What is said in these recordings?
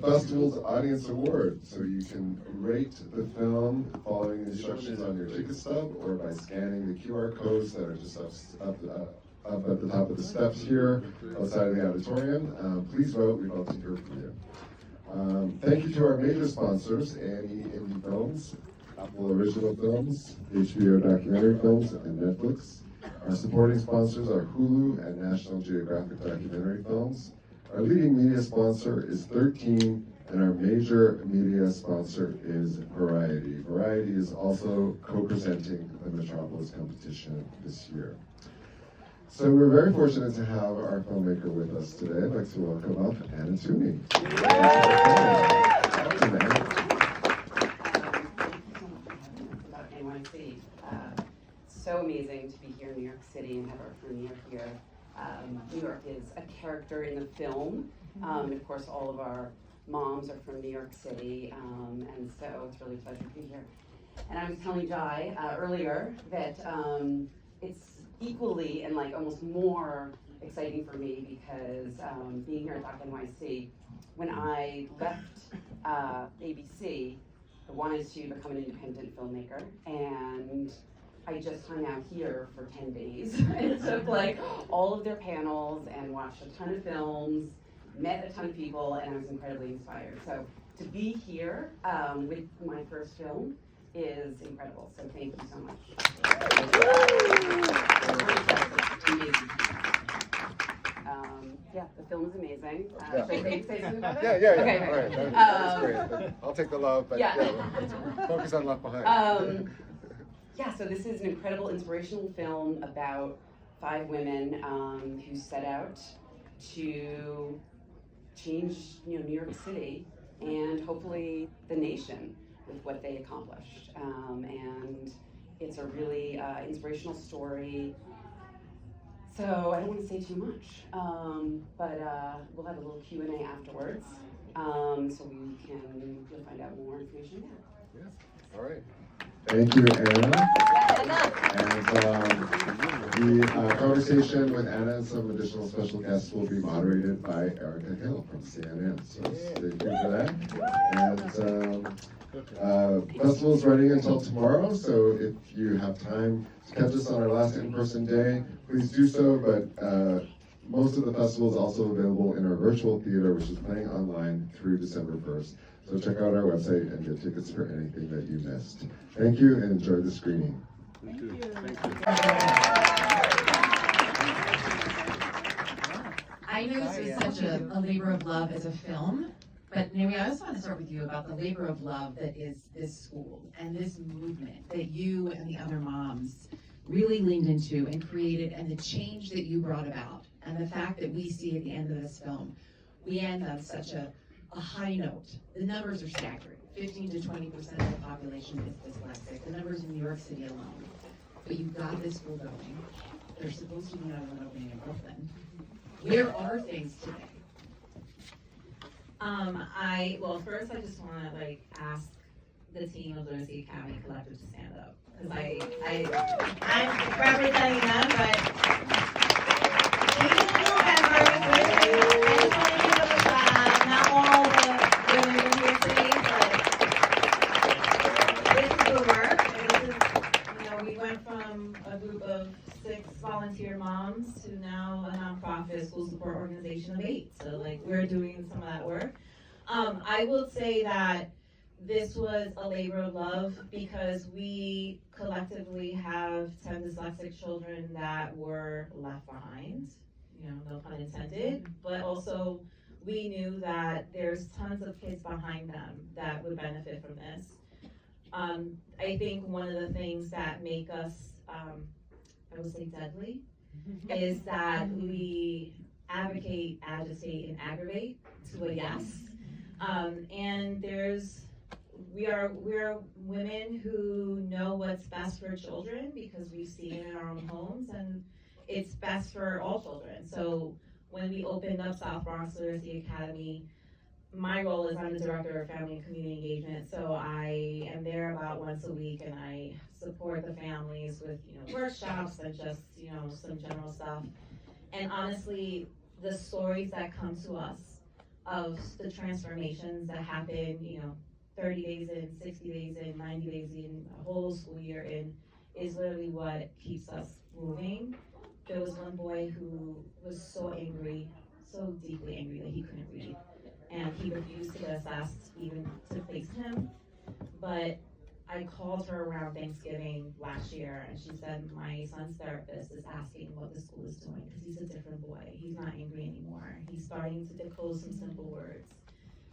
festival's audience award. So you can rate the film following the instructions on your ticket stub or by scanning the QR codes that are just up at the top of the steps here outside of the auditorium. Please vote. We'd love to hear from you. Thank you to our major sponsors, Annie Indie Films, Apple Original Films, HBO Documentary Films, and Netflix. Our supporting sponsors are Hulu and National Geographic Documentary Films. Our leading media sponsor is 13, and our major media sponsor is Variety. Variety is also co-presenting the Metropolis competition this year. So we're very fortunate to have our filmmaker with us today. I'd like to welcome up Anna Tommey. Doc NYC. So amazing to be here in New York City and have our premiere here. New York is a character in the film. And of course, all of our moms are from New York City, and so it's really a pleasure to be here. And I was telling Jai earlier that it's equally and like almost more exciting for me because being here at Doc NYC, when I left ABC, I wanted to become an independent filmmaker, and I just hung out here for 10 days and took like all of their panels and watched a ton of films, met a ton of people, and I was incredibly inspired. So to be here with my first film is incredible, so thank you so much. Yeah, the film is amazing. Should I say something about it? Yeah. Okay. All right. That's great. I'll take the love, but yeah, let's focus on Left Behind. Yeah, so this is an incredible inspirational film about 5 women who set out to change, New York City and hopefully the nation with what they accomplished. And it's a really inspirational story. So I don't want to say too much, but we'll have a little Q&A afterwards, so you'll find out more information there. Yeah. All right. Thank you, Anna. And the conversation with Anna and some additional special guests will be moderated by EricaHill from CNN. So stay tuned for that. And festival is running until tomorrow, so if you have time to catch us on our last in-person day, please do so. But most of the festival is also available in our virtual theater, which is playing online through December 1st. So check out our website and get tickets for anything that you missed. Thank you and enjoy the screening. Thank you. I know this was such a labor of love as a film, but Naomi, I also want to start with you about the labor of love that is this school and this movement that you and the other moms really leaned into and created, and the change that you brought about, and the fact that we see at the end of this film, we end on such a high note. The numbers are staggering. 15 to 20% of the population is dyslexic. The numbers in New York City alone. But you've got this school going. There's supposed to be another one opening in Brooklyn. Where are things today? Well, first I just want to ask the team of Literacy Academy Collective to stand up, because I'm representing them, but these new members, I just want to give them not all the women in New York City, but this is the work, and this is, we went from a group of 6 volunteer moms to now a nonprofit school support organization of 8. So we're doing some of that work. I will say that this was a labor of love because we collectively have 10 dyslexic children that were left behind, no pun intended, but also we knew that there's tons of kids behind them that would benefit from this. I think one of the things that make us, I would say deadly, is that we advocate, agitate, and aggravate to a yes. And we are women who know what's best for children because we've seen it in our own homes, and it's best for all children. So when we opened up South Bronx Literacy Academy, my role is I'm the Director of Family and Community Engagement, so I am there about once a week, and I support the families with workshops and just some general stuff. And honestly, the stories that come to us of the transformations that happen, 30 days in, 60 days in, 90 days in, a whole school year in, is literally what keeps us moving. There was one boy who was so angry, so deeply angry that he couldn't read. And he refused to get us asked even to face him. But I called her around Thanksgiving last year, and she said, my son's therapist is asking what the school is doing, because he's a different boy. He's not angry anymore. He's starting to decode some simple words.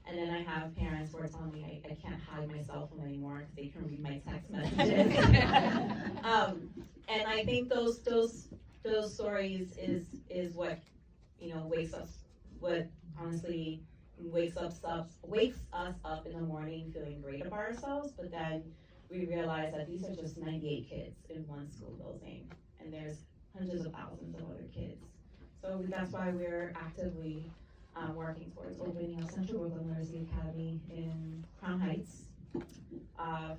And then I have parents who are telling me I can't hide my cell phone anymore because they can read my text messages. And I think those stories is what wakes us, what honestly wakes us up in the morning feeling great about ourselves. But then we realize that these are just 98 kids in one school building, and there's hundreds of thousands of other kids. So that's why we're actively working towards opening a Central Brooklyn Literacy Academy in Crown Heights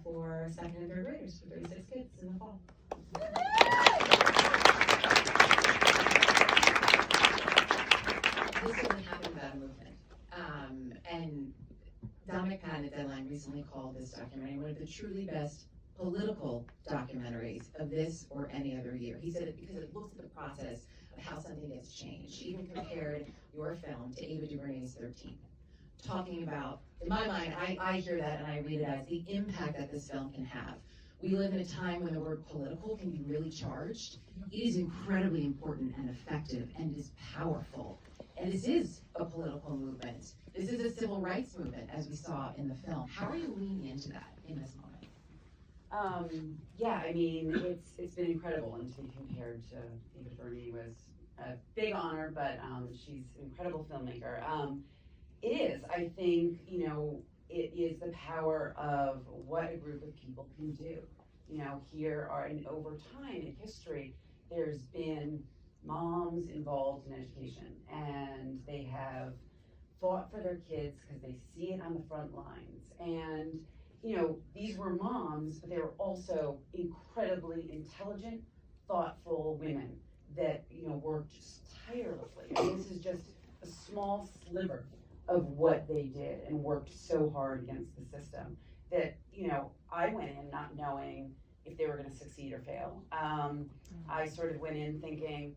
for second and third graders, for 36 kids in the fall. This doesn't happen without a movement. And Dominic Patton at Deadline recently called this documentary one of the truly best political documentaries of this or any other year. He said it because it looks at the process of how something gets changed. He even compared your film to Ava DuVernay's 13, talking about, in my mind, I hear that and I read it as the impact that this film can have. We live in a time when the word political can be really charged. It is incredibly important and effective and it is powerful. And this is a political movement. This is a civil rights movement, as we saw in the film. How are you leaning into that in this moment? Yeah, I mean, it's been incredible, and to be compared to Ava DuVernay was a big honor, but she's an incredible filmmaker. It is, I think, it is the power of what a group of people can do. Here are, and over time in history, there's been moms involved in education, and they have fought for their kids because they see it on the front lines. And these were moms, but they were also incredibly intelligent, thoughtful women that worked just tirelessly. And this is just a small sliver of what they did, and worked so hard against the system that I went in not knowing if they were going to succeed or fail. I sort of went in thinking,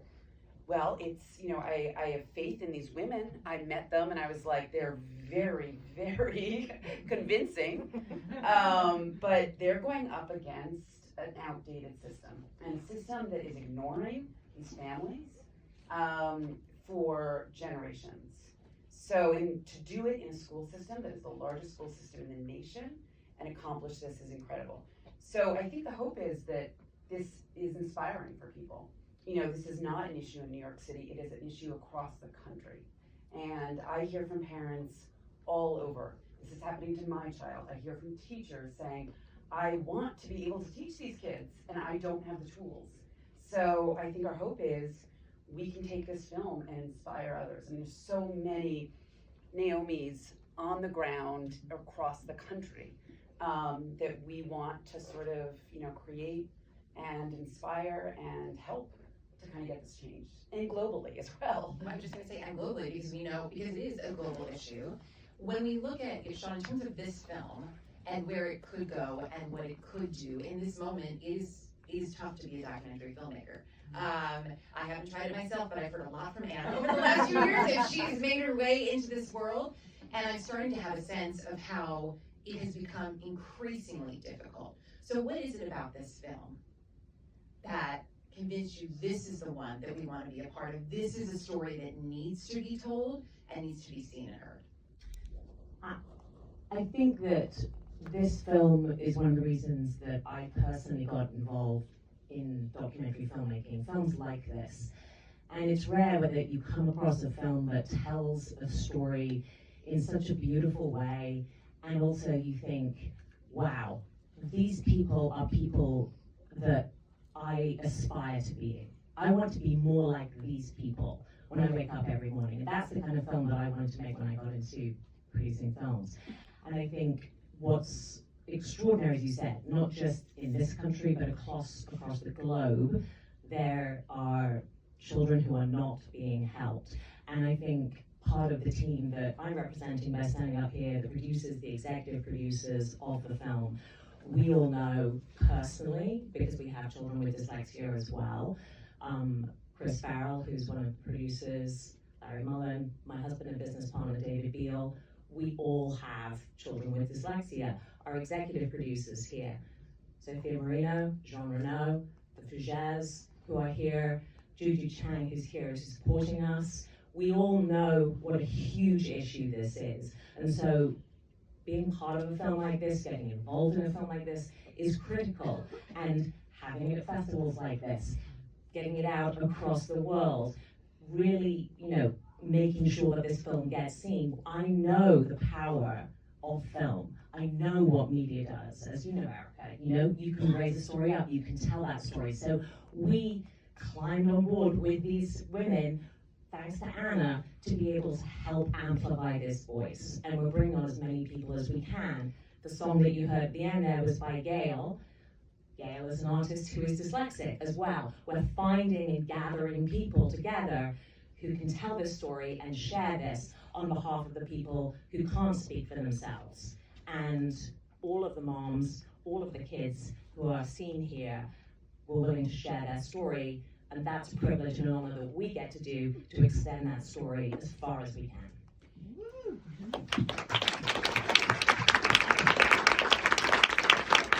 well, it's, I have faith in these women. I met them and I was like, they're very, very convincing. But they're going up against an outdated system, and a system that is ignoring these families for generations. So to do it in a school system that is the largest school system in the nation and accomplish this is incredible. So I think the hope is that this is inspiring for people. This is not an issue in New York City, it is an issue across the country. And I hear from parents all over, this is happening to my child. I hear from teachers saying, I want to be able to teach these kids and I don't have the tools. So I think our hope is we can take this film and inspire others. And there's so many Naomis on the ground across the country that we want to sort of, create and inspire and help to kind of get this changed, and globally as well. I'm just going to say, and globally, because because it is a global issue. When we look at it, Sean, in terms of this film and where it could go and what it could do in this moment, it is tough to be a documentary filmmaker. I haven't tried it myself, but I've heard a lot from Anna over the last few years, and she's made her way into this world, and I'm starting to have a sense of how it has become increasingly difficult. So what is it about this film that convinced you this is the one that we want to be a part of? This is a story that needs to be told and needs to be seen and heard. I think that this film is one of the reasons that I personally got involved in documentary filmmaking, films like this. And it's rare that you come across a film that tells a story in such a beautiful way, and also you think, wow, these people are people that I aspire to be. I want to be more like these people when I wake up every morning. And that's the kind of film that I wanted to make when I got into producing films. And I think what's extraordinary, as you said, not just in this country, but across the globe, there are children who are not being helped. And I think part of the team that I'm representing by standing up here, the producers, the executive producers of the film, we all know personally, because we have children with dyslexia as well, Chris Farrell, who's one of the producers, Larry Mullen, my husband and business partner, David Beal, we all have children with dyslexia. Our executive producers here, Sophia Marino, Jean Renaud, the Fugez, who are here, Juju Chang, who's here, who's supporting us. We all know what a huge issue this is. And so being part of a film like this, getting involved in a film like this is critical. And having it at festivals like this, getting it out across the world, really, making sure that this film gets seen. I know the power of film. I know what media does, as you know, Erica. You can raise a story up, you can tell that story. So we climbed on board with these women, thanks to Anna, to be able to help amplify this voice. And we're bringing on as many people as we can. The song that you heard at the end there was by Gail. Gail is an artist who is dyslexic as well. We're finding and gathering people together who can tell this story and share this on behalf of the people who can't speak for themselves. And all of the moms, all of the kids who are seen here were willing to share their story, and that's a privilege and an honor that we get to do, to extend that story as far as we can.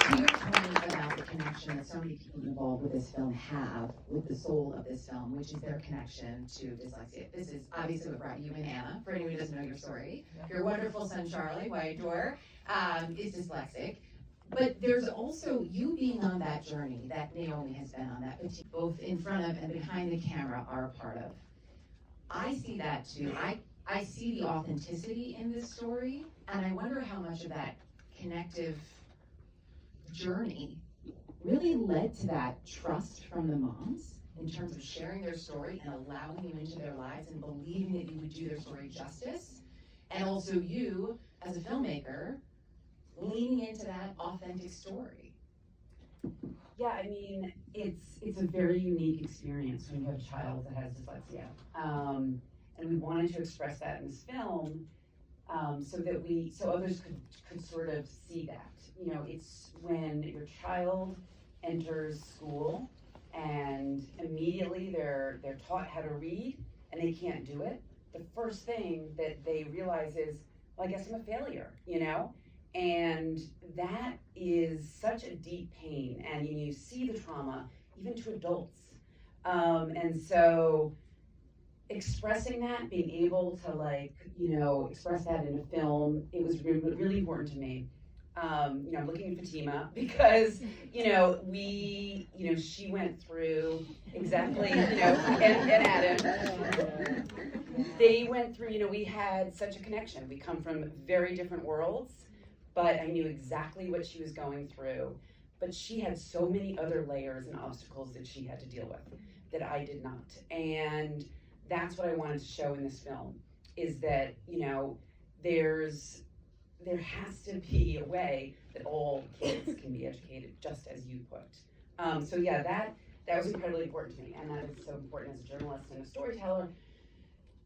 To your point about the connection that so many people involved with this film have with the soul of this film, which is their connection to dyslexia. This is obviously what brought you and Anna, for anyone who doesn't know your story. Your wonderful son, Charlie, who I adore, is dyslexic. But there's also you being on that journey that Naomi has been on, that both in front of and behind the camera are a part of. I see that too. I see the authenticity in this story, and I wonder how much of that connective journey really led to that trust from the moms in terms of sharing their story and allowing you into their lives and believing that you would do their story justice. And also you, as a filmmaker, leaning into that authentic story. Yeah, I mean, it's a very unique experience when you have a child that has dyslexia. And we wanted to express that in this film so others could sort of see that. It's when your child enters school and immediately they're taught how to read and they can't do it. The first thing that they realize is, well, I guess I'm a failure, And that is such a deep pain, and you see the trauma even to adults. And so expressing that, being able to express that in a film, it was really important to me. I'm looking at Fatima because, she went through exactly, and Adam, they went through, we had such a connection. We come from very different worlds, but I knew exactly what she was going through. But she had so many other layers and obstacles that she had to deal with that I did not. And that's what I wanted to show in this film, is that, there has to be a way that all kids can be educated, just as you put. So yeah, that was incredibly important to me, and that is so important as a journalist and a storyteller.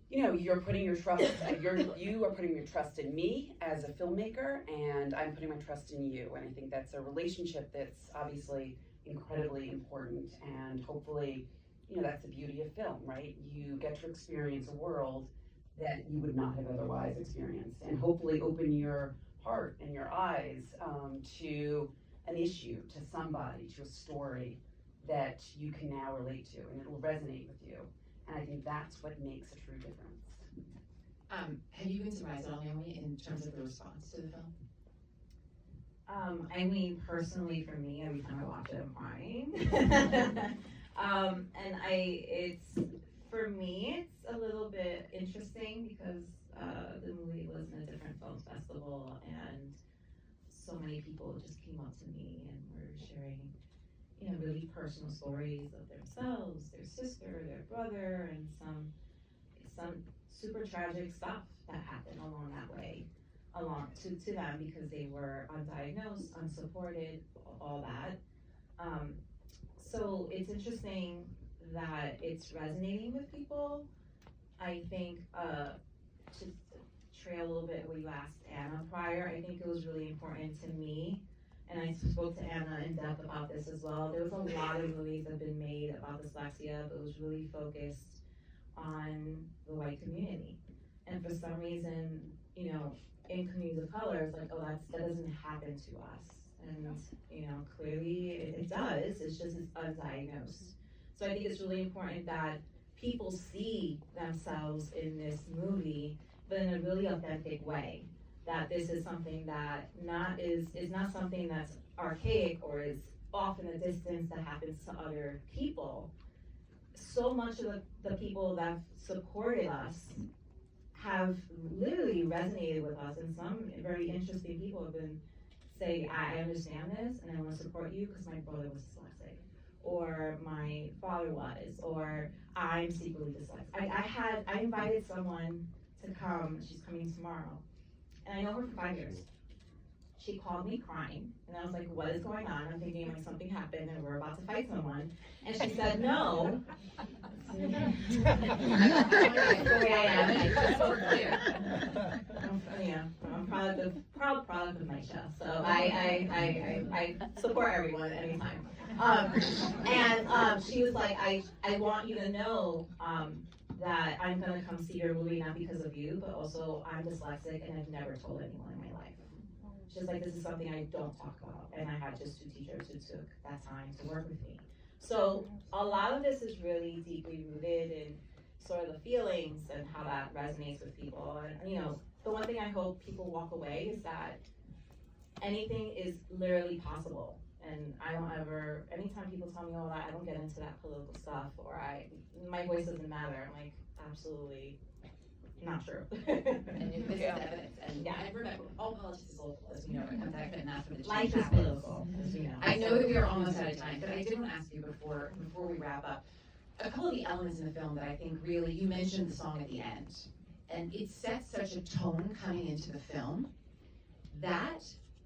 You're putting your trust, you are putting your trust in me as a filmmaker, and I'm putting my trust in you. And I think that's a relationship that's obviously incredibly important, and hopefully, that's the beauty of film, right? You get to experience a world that you would not have otherwise experienced, and hopefully open your heart and your eyes to an issue, to somebody, to a story that you can now relate to, and it will resonate with you. And I think that's what makes a true difference. Have you been surprised at all, Naomi, in terms of the response to the film? I mean, personally for me, every time I watch it, I'm crying. For me, it's a little bit interesting because the movie was in a different film festival, and so many people just came up to me and were sharing, really personal stories of themselves, their sister, their brother, and some super tragic stuff that happened along that way, along to them because they were undiagnosed, unsupported, all that. So it's interesting that it's resonating with people. I think to trail a little bit what you asked Anna prior, I think it was really important to me, and I spoke to Anna in depth about this as well. There was a lot of movies that have been made about dyslexia, but it was really focused on the white community. And for some reason, you know, in communities of color, it's like, oh, that doesn't happen to us. And, you know, clearly it does, it's just it's undiagnosed. So I think it's really important that people see themselves in this movie, but in a really authentic way. That this is something that is not something that's archaic or is off in the distance that happens to other people. So much of the people that supported us have literally resonated with us, and some very interesting people have been saying, I understand this and I want to support you because my brother was dyslexic, or my father was, or I'm secretly dyslexic. I invited someone to come, she's coming tomorrow, and I know her for 5 years. She called me crying, and I was like, what is going on? I'm thinking like something happened and we're about to fight someone. And she said, no. That's the way I am. It's so clear. I'm proud product of my show. So I support everyone anytime. She was like, I want you to know that I'm gonna come see your movie not because of you, but also I'm dyslexic and I've never told anyone in my life. She's like, this is something I don't talk about, and I had just 2 teachers who took that time to work with me. So a lot of this is really deeply rooted in sort of the feelings and how that resonates with people. And you know, the one thing I hope people walk away is that anything is literally possible. And I don't ever, anytime people tell me, oh, I don't get into that political stuff, or my voice doesn't matter, I'm like, absolutely not true. And this is evidence, and and remember, all politics is local, as we know, it comes back and that's where the change Life is happens. political, as we know. I know that we are almost out of time, but I did want to ask you before we wrap up, a couple of the elements in the film that I think really, you mentioned the song at the end, and it sets such a tone coming into the film, that,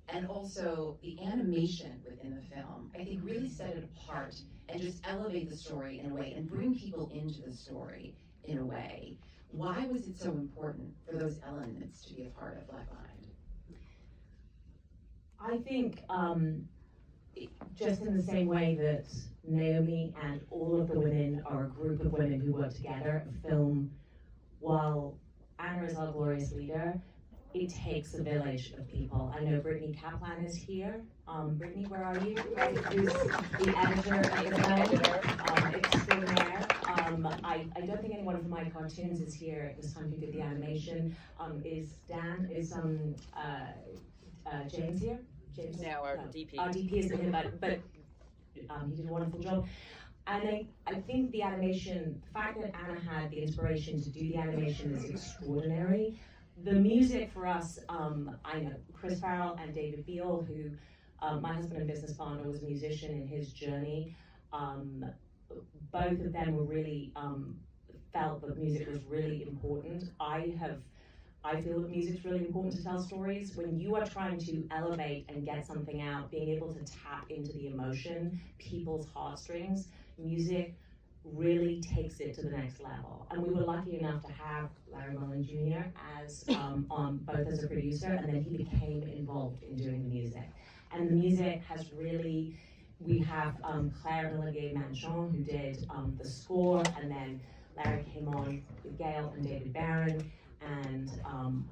and also the animation within the film, I think really set it apart and just elevate the story in a way and bring people into the story in a way. Why was it so important for those elements to be a part of Left Behind? I think just in the same way that Naomi and all of the women are a group of women who work together, a film, while Anna is our glorious leader, it takes a village of people. I know Brittany Kaplan is here. Brittany, where are you? Who's the editor of the film, extraordinaire. I don't think anyone from my cartoons is here at this time who did the animation. Is James here? James? No, our DP. Our DP isn't here, but he did a wonderful job. And I think the animation, the fact that Anna had the inspiration to do the animation is extraordinary. The music for us, I know Chris Farrell and David Beal, who my husband and business partner was a musician in his journey. Both of them were really felt that music was really important. I feel that music's really important to tell stories. When you are trying to elevate and get something out, being able to tap into the emotion, people's heartstrings, music really takes it to the next level. And we were lucky enough to have Larry Mullen Jr. as both as a producer, and then he became involved in doing the music. And the music has really, we have Claire and Olivier Manchon who did the score, and then Larry came on with Gail and David Barron and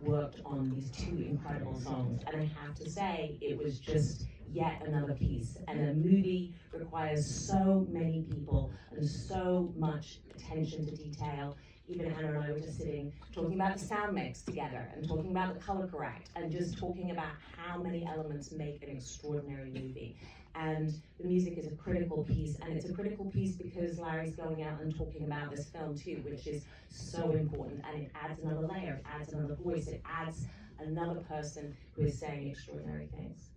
worked on these 2 incredible songs. And I have to say, it was just yet another piece. And a movie requires so many people and so much attention to detail. Even Anna and I were just sitting talking about the sound mix together and talking about the color correct and just talking about how many elements make an extraordinary movie. And the music is a critical piece, and it's a critical piece because Larry's going out and talking about this film too, which is so important, and it adds another layer, it adds another voice, it adds another person who is saying extraordinary things.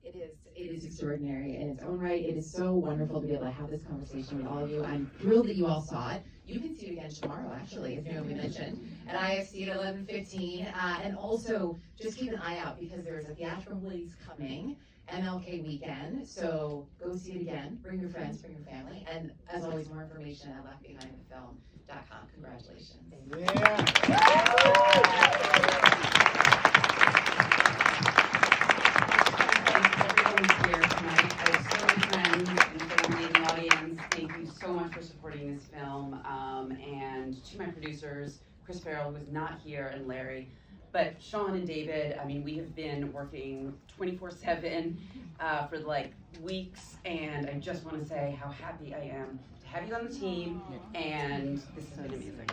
It is extraordinary in its own right. It is so wonderful to be able to have this conversation with all of you. I'm thrilled that you all saw it. You can see it again tomorrow, actually, as Naomi mentioned, at IFC at 11:15. And also, just keep an eye out because there's a theatrical release coming, MLK weekend. So go see it again. Bring your friends, bring your family. And as always, more information at leftbehindthefilm.com. Congratulations. Everyone here tonight. I have so many friends and family in the audience. Thank you so much for supporting this film. And to my producers, Chris Farrell, who is not here, and Larry. But Sean and David, I mean, we have been working 24/7 for like weeks, and I just want to say how happy I am to have you on the team, and this has been amazing.